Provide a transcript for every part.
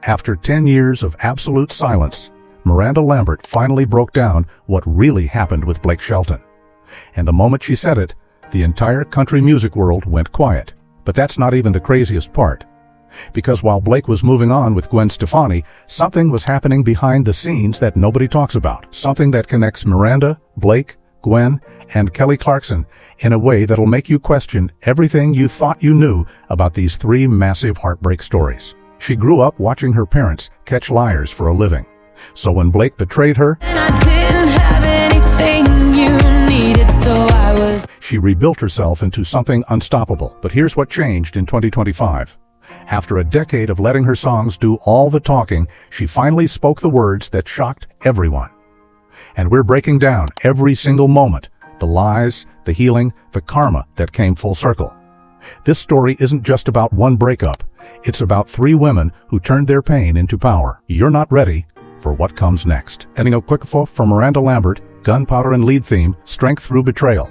After 10 years of absolute silence, Miranda Lambert finally broke down what really happened with Blake Shelton. And the moment she said it, the entire country music world went quiet. But that's not even the craziest part. Because while Blake was moving on with Gwen Stefani, something was happening behind the scenes that nobody talks about. Something that connects Miranda, Blake, Gwen, and Kelly Clarkson in a way that'll make you question everything you thought you knew about these three massive heartbreak stories. She grew up watching her parents catch liars for a living. So when Blake betrayed her, and I didn't have anything you needed, so she rebuilt herself into something unstoppable. But here's what changed in 2025. After a decade of letting her songs do all the talking, she finally spoke the words that shocked everyone. And we're breaking down every single moment, the lies, the healing, the karma that came full circle. This story isn't just about one breakup. It's about three women who turned their pain into power. You're not ready for what comes next. And quick info from Miranda Lambert, gunpowder and lead theme, strength through betrayal.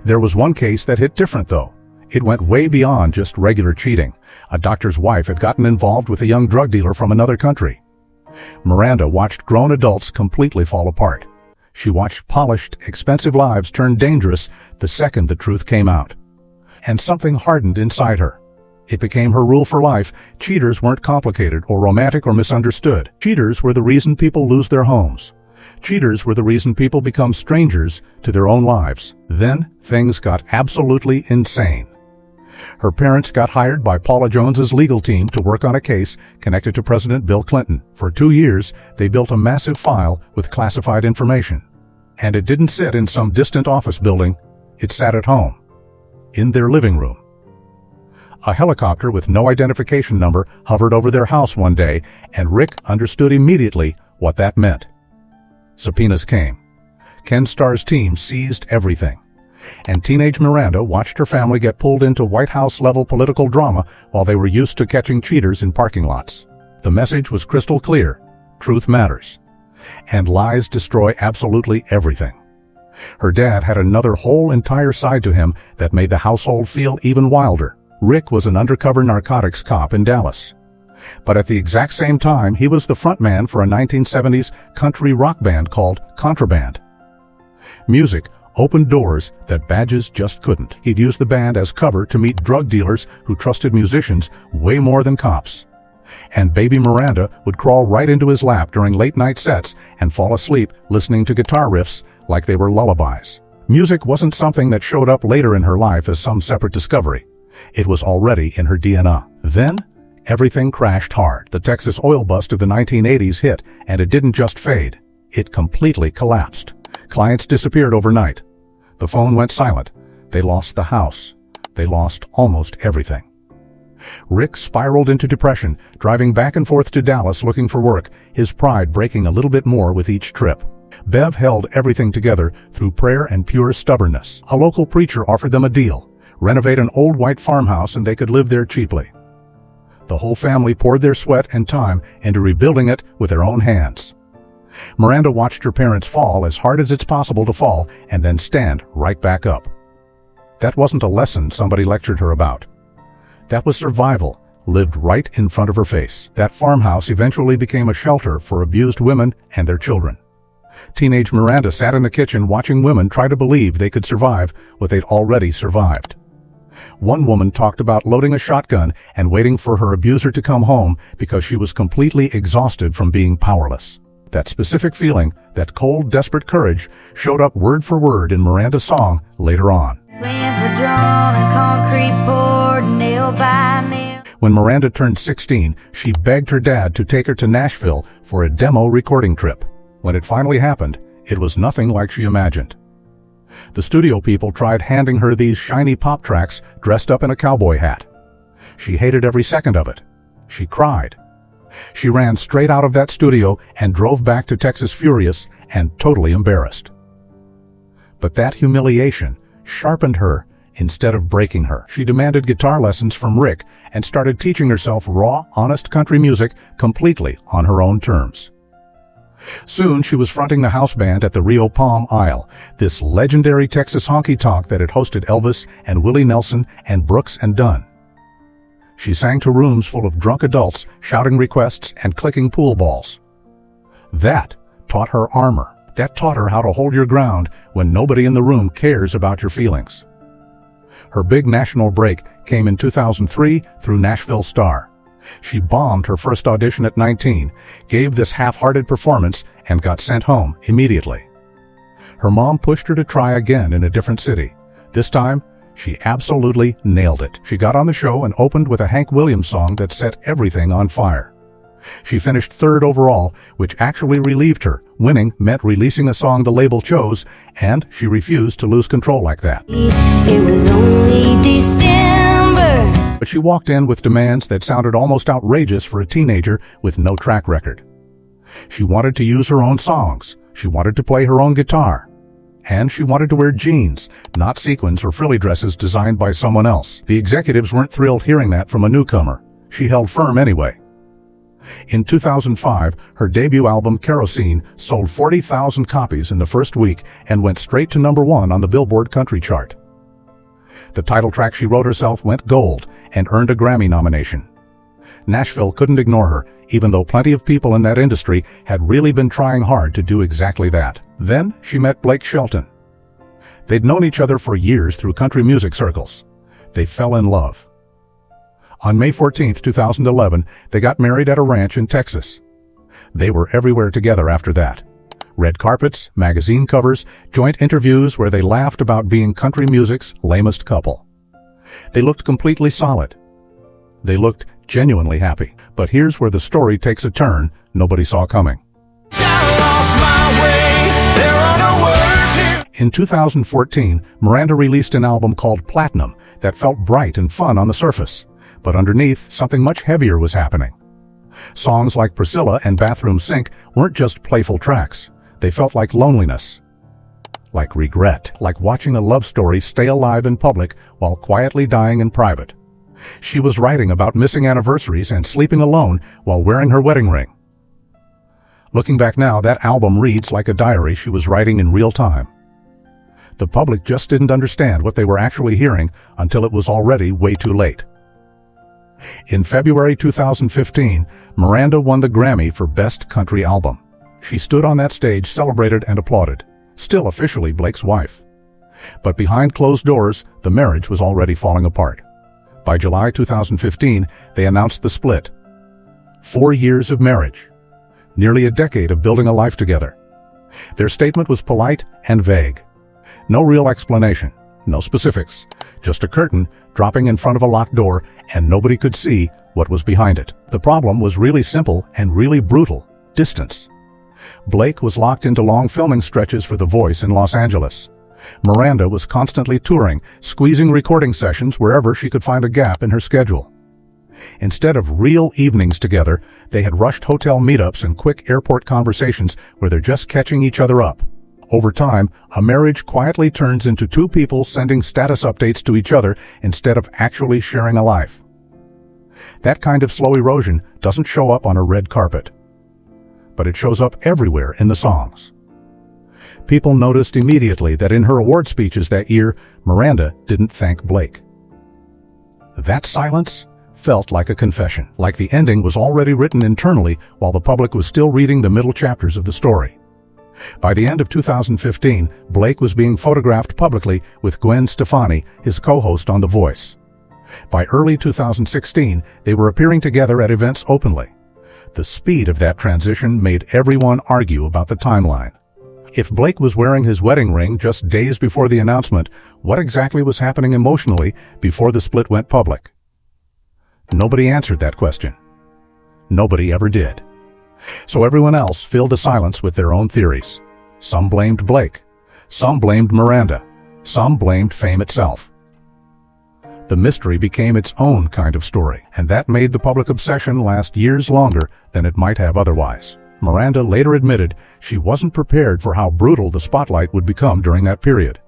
There was one case that hit different though. It went way beyond just regular cheating. A doctor's wife had gotten involved with a young drug dealer from another country. Miranda watched grown adults completely fall apart. She watched polished, expensive lives turn dangerous the second the truth came out. And something hardened inside her. It became her rule for life. Cheaters weren't complicated or romantic or misunderstood. Cheaters were the reason people lose their homes. Cheaters were the reason people become strangers to their own lives. Then things got absolutely insane. Her parents got hired by Paula Jones's legal team to work on a case connected to President Bill Clinton. For 2 years, they built a massive file with classified information. And it didn't sit in some distant office building. It sat at home, in their living room. A helicopter with no identification number hovered over their house one day, and Rick understood immediately what that meant. Subpoenas came. Ken Starr's team seized everything. And teenage Miranda watched her family get pulled into White House-level political drama while they were used to catching cheaters in parking lots. The message was crystal clear. Truth matters. And lies destroy absolutely everything. Her dad had another whole entire side to him that made the household feel even wilder. Rick was an undercover narcotics cop in Dallas. But at the exact same time, he was the frontman for a 1970s country rock band called Contraband. Music opened doors that badges just couldn't. He'd use the band as cover to meet drug dealers who trusted musicians way more than cops. And baby Miranda would crawl right into his lap during late-night sets and fall asleep listening to guitar riffs like they were lullabies. Music wasn't something that showed up later in her life as some separate discovery. It was already in her DNA. Then, everything crashed hard. The Texas oil bust of the 1980s hit, and it didn't just fade. It completely collapsed. Clients disappeared overnight. The phone went silent. They lost the house. They lost almost everything. Rick spiraled into depression, driving back and forth to Dallas looking for work, his pride breaking a little bit more with each trip. Bev held everything together through prayer and pure stubbornness. A local preacher offered them a deal. Renovate an old white farmhouse and they could live there cheaply. The whole family poured their sweat and time into rebuilding it with their own hands. Miranda watched her parents fall as hard as it's possible to fall and then stand right back up. That wasn't a lesson somebody lectured her about. That was survival, lived right in front of her face. That farmhouse eventually became a shelter for abused women and their children. Teenage Miranda sat in the kitchen watching women try to believe they could survive what they'd already survived. One woman talked about loading a shotgun and waiting for her abuser to come home because she was completely exhausted from being powerless. That specific feeling, that cold, desperate courage, showed up word for word in Miranda's song later on. plans were drawn and concrete poured nail by nail. When Miranda turned 16, she begged her dad to take her to Nashville for a demo recording trip. When it finally happened, it was nothing like she imagined. The studio people tried handing her these shiny pop tracks dressed up in a cowboy hat. She hated every second of it. She cried. She ran straight out of that studio and drove back to Texas furious and totally embarrassed. But that humiliation sharpened her instead of breaking her. She demanded guitar lessons from Rick and started teaching herself raw, honest country music completely on her own terms. Soon she was fronting the house band at the Rio Palm Isle, this legendary Texas honky-tonk that had hosted Elvis and Willie Nelson and Brooks and Dunn. She sang to rooms full of drunk adults, shouting requests and clicking pool balls. That taught her armor. That taught her how to hold your ground when nobody in the room cares about your feelings. Her big national break came in 2003 through Nashville Star. She bombed her first audition at 19, gave this half-hearted performance, and got sent home immediately. Her mom pushed her to try again in a different city. This time, she absolutely nailed it. She got on the show and opened with a Hank Williams song that set everything on fire. She finished third overall, which actually relieved her. Winning meant releasing a song the label chose, and she refused to lose control like that. It was only December. But she walked in with demands that sounded almost outrageous for a teenager with no track record. She wanted to use her own songs. She wanted to play her own guitar. And she wanted to wear jeans, not sequins or frilly dresses designed by someone else. The executives weren't thrilled hearing that from a newcomer. She held firm anyway. In 2005, her debut album Kerosene sold 40,000 copies in the first week and went straight to #1 on the Billboard Country chart. The title track she wrote herself went gold and earned a Grammy nomination. Nashville couldn't ignore her, even though plenty of people in that industry had really been trying hard to do exactly that. Then she met Blake Shelton. They'd known each other for years through country music circles. They fell in love. On May 14, 2011, they got married at a ranch in Texas. They were everywhere together after that. Red carpets, magazine covers, joint interviews where they laughed about being country music's lamest couple. They looked completely solid. They looked genuinely happy. But here's where the story takes a turn nobody saw coming. In 2014, Miranda released an album called Platinum that felt bright and fun on the surface. But underneath, something much heavier was happening. Songs like Priscilla and Bathroom Sink weren't just playful tracks. They felt like loneliness, like regret, like watching a love story stay alive in public while quietly dying in private. She was writing about missing anniversaries and sleeping alone while wearing her wedding ring. Looking back now, that album reads like a diary she was writing in real time. The public just didn't understand what they were actually hearing until it was already way too late. In February 2015, Miranda won the Grammy for Best Country Album. She stood on that stage, celebrated and applauded, still officially Blake's wife. But behind closed doors, the marriage was already falling apart. By July 2015, they announced the split. 4 years of marriage. Nearly a decade of building a life together. Their statement was polite and vague. No real explanation, no specifics, just a curtain dropping in front of a locked door, and nobody could see what was behind it. The problem was really simple and really brutal: distance. Blake was locked into long filming stretches for The Voice in Los Angeles. Miranda was constantly touring, squeezing recording sessions wherever she could find a gap in her schedule. Instead of real evenings together, they had rushed hotel meetups and quick airport conversations where they're just catching each other up. Over time, a marriage quietly turns into two people sending status updates to each other instead of actually sharing a life. That kind of slow erosion doesn't show up on a red carpet, but it shows up everywhere in the songs. People noticed immediately that in her award speeches that year, Miranda didn't thank Blake. That silence felt like a confession, like the ending was already written internally while the public was still reading the middle chapters of the story. By the end of 2015, Blake was being photographed publicly with Gwen Stefani, his co-host on The Voice. By early 2016, they were appearing together at events openly. The speed of that transition made everyone argue about the timeline. If Blake was wearing his wedding ring just days before the announcement, what exactly was happening emotionally before the split went public? Nobody answered that question. Nobody ever did. So everyone else filled the silence with their own theories. Some blamed Blake. Some blamed Miranda. Some blamed fame itself. The mystery became its own kind of story, and that made the public obsession last years longer than it might have otherwise. Miranda later admitted she wasn't prepared for how brutal the spotlight would become during that period.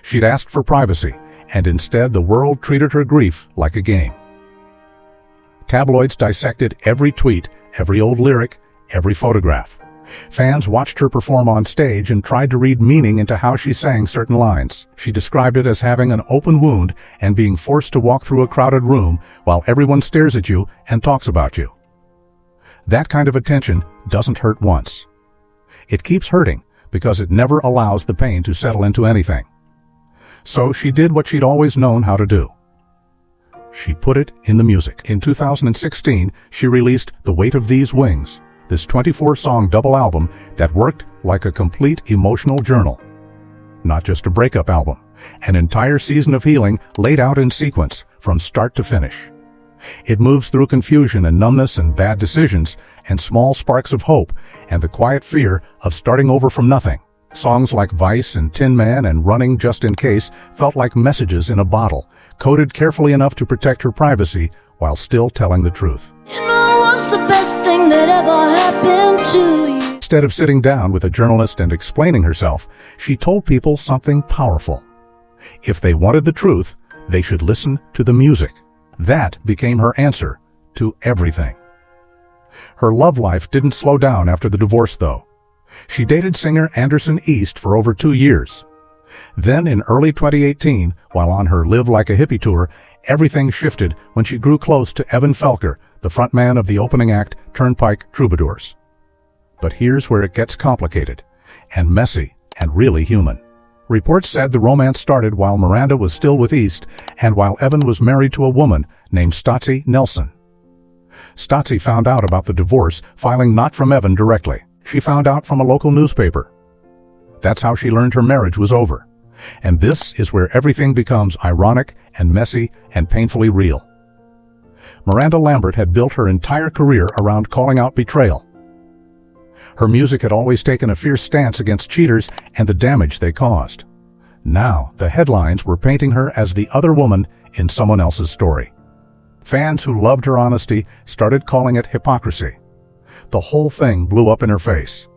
She'd asked for privacy, and instead the world treated her grief like a game. Tabloids dissected every tweet, every old lyric, every photograph. Fans watched her perform on stage and tried to read meaning into how she sang certain lines. She described it as having an open wound and being forced to walk through a crowded room while everyone stares at you and talks about you. That kind of attention doesn't hurt once. It keeps hurting because it never allows the pain to settle into anything. So she did what she'd always known how to do. She put it in the music. In 2016, she released The Weight of These Wings, this 24-song double album that worked like a complete emotional journal. Not just a breakup album, an entire season of healing laid out in sequence from start to finish. It moves through confusion and numbness and bad decisions and small sparks of hope and the quiet fear of starting over from nothing. Songs like Vice and Tin Man and Running Just in Case felt like messages in a bottle, coded carefully enough to protect her privacy while still telling the truth. You know what's the best thing that ever happened to you? Instead of sitting down with a journalist and explaining herself, she told people something powerful. If they wanted the truth, they should listen to the music. That became her answer to everything. Her love life didn't slow down after the divorce, though. She dated singer Anderson East for over 2 years. Then in early 2018, while on her Live Like a Hippie tour, everything shifted when she grew close to Evan Felker, the frontman of the opening act Turnpike Troubadours. But here's where it gets complicated, and messy, and really human. Reports said the romance started while Miranda was still with East, and while Evan was married to a woman named Stotzi Nelson. Stotzi found out about the divorce, filing not from Evan directly. She found out from a local newspaper. That's how she learned her marriage was over. And this is where everything becomes ironic and messy and painfully real. Miranda Lambert had built her entire career around calling out betrayal. Her music had always taken a fierce stance against cheaters and the damage they caused. Now, the headlines were painting her as the other woman in someone else's story. Fans who loved her honesty started calling it hypocrisy. The whole thing blew up in her face.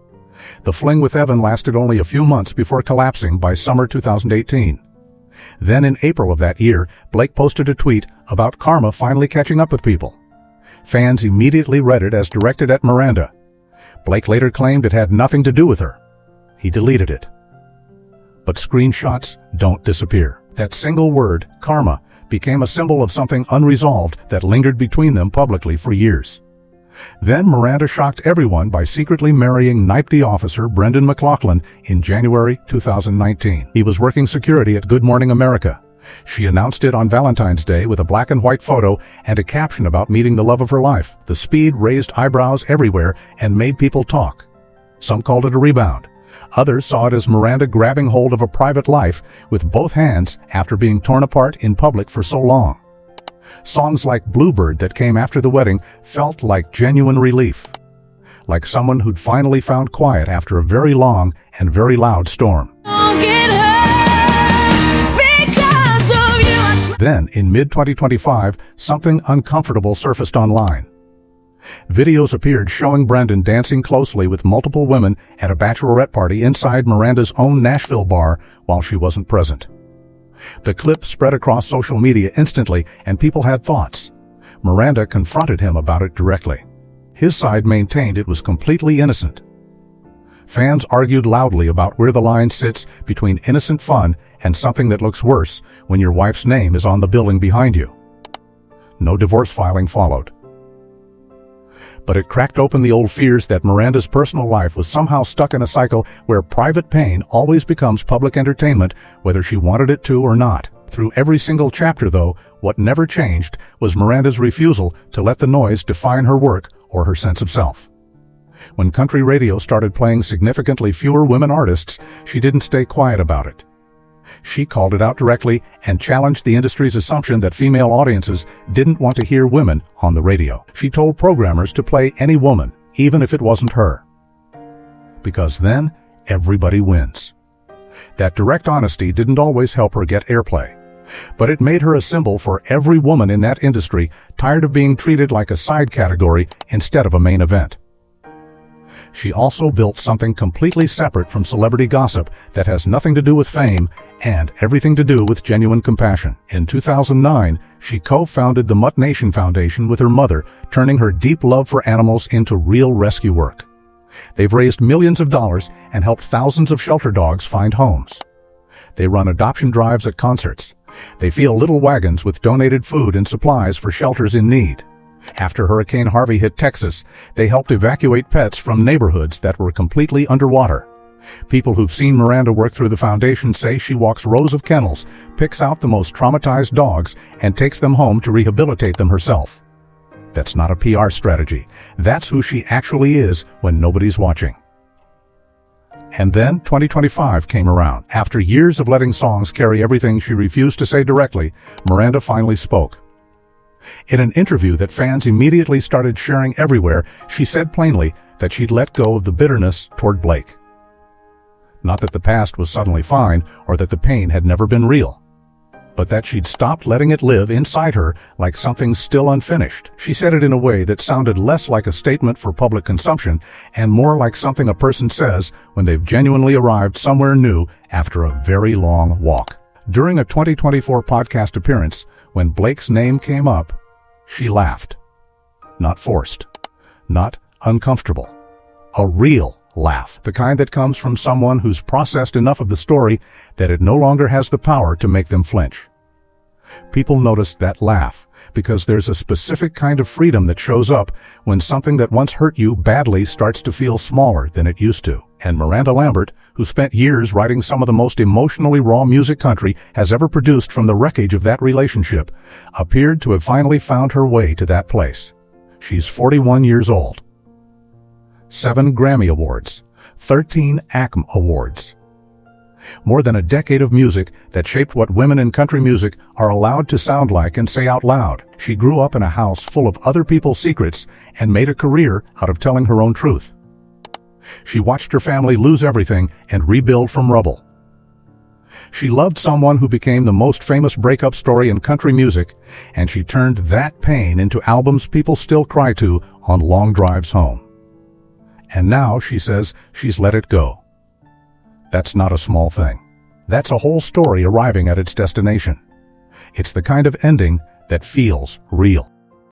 The fling with Evan lasted only a few months before collapsing by summer 2018. Then in April of that year, Blake posted a tweet about karma finally catching up with people. Fans immediately read it as directed at Miranda. Blake later claimed it had nothing to do with her. He deleted it. But screenshots don't disappear. That single word, karma, became a symbol of something unresolved that lingered between them publicly for years. Then Miranda shocked everyone by secretly marrying NYPD officer Brendan McLaughlin in January 2019. He was working security at Good Morning America. She announced it on Valentine's Day with a black and white photo and a caption about meeting the love of her life. The speed raised eyebrows everywhere and made people talk. Some called it a rebound. Others saw it as Miranda grabbing hold of a private life with both hands after being torn apart in public for so long. Songs like Bluebird that came after the wedding felt like genuine relief. Like someone who'd finally found quiet after a very long and very loud storm. Then, in mid-2025, something uncomfortable surfaced online. Videos appeared showing Brendan dancing closely with multiple women at a bachelorette party inside Miranda's own Nashville bar while she wasn't present. The clip spread across social media instantly, and people had thoughts. Miranda confronted him about it directly. His side maintained it was completely innocent. Fans argued loudly about where the line sits between innocent fun and something that looks worse when your wife's name is on the building behind you. No divorce filing followed. But it cracked open the old fears that Miranda's personal life was somehow stuck in a cycle where private pain always becomes public entertainment, whether she wanted it to or not. Through every single chapter, though, what never changed was Miranda's refusal to let the noise define her work or her sense of self. When country radio started playing significantly fewer women artists, she didn't stay quiet about it. She called it out directly and challenged the industry's assumption that female audiences didn't want to hear women on the radio. She told programmers to play any woman, even if it wasn't her. Because then, everybody wins. That direct honesty didn't always help her get airplay, but it made her a symbol for every woman in that industry tired of being treated like a side category instead of a main event. She also built something completely separate from celebrity gossip that has nothing to do with fame and everything to do with genuine compassion. In 2009, she co-founded the Mutt Nation Foundation with her mother, turning her deep love for animals into real rescue work. They've raised millions of dollars and helped thousands of shelter dogs find homes. They run adoption drives at concerts. They fill little wagons with donated food and supplies for shelters in need. After Hurricane Harvey hit Texas, they helped evacuate pets from neighborhoods that were completely underwater. People who've seen Miranda work through the foundation say she walks rows of kennels, picks out the most traumatized dogs, and takes them home to rehabilitate them herself. That's not a PR strategy. That's who she actually is when nobody's watching. And then 2025 came around. After years of letting songs carry everything she refused to say directly, Miranda finally spoke. In an interview that fans immediately started sharing everywhere, she said plainly that she'd let go of the bitterness toward Blake. Not that the past was suddenly fine or that the pain had never been real, but that she'd stopped letting it live inside her like something still unfinished. She said it in a way that sounded less like a statement for public consumption and more like something a person says when they've genuinely arrived somewhere new after a very long walk. During a 2024 podcast appearance, when Blake's name came up, she laughed. Not forced. Not uncomfortable. A real laugh. The kind that comes from someone who's processed enough of the story that it no longer has the power to make them flinch. People noticed that laugh because there's a specific kind of freedom that shows up when something that once hurt you badly starts to feel smaller than it used to. And Miranda Lambert, who spent years writing some of the most emotionally raw music country has ever produced from the wreckage of that relationship, appeared to have finally found her way to that place. She's 41 years old. 7 Grammy Awards, 13 ACM Awards. More than a decade of music that shaped what women in country music are allowed to sound like and say out loud. She grew up in a house full of other people's secrets and made a career out of telling her own truth. She watched her family lose everything and rebuild from rubble. She loved someone who became the most famous breakup story in country music, and she turned that pain into albums people still cry to on long drives home. And now she says she's let it go. That's not a small thing. That's a whole story arriving at its destination. It's the kind of ending that feels real.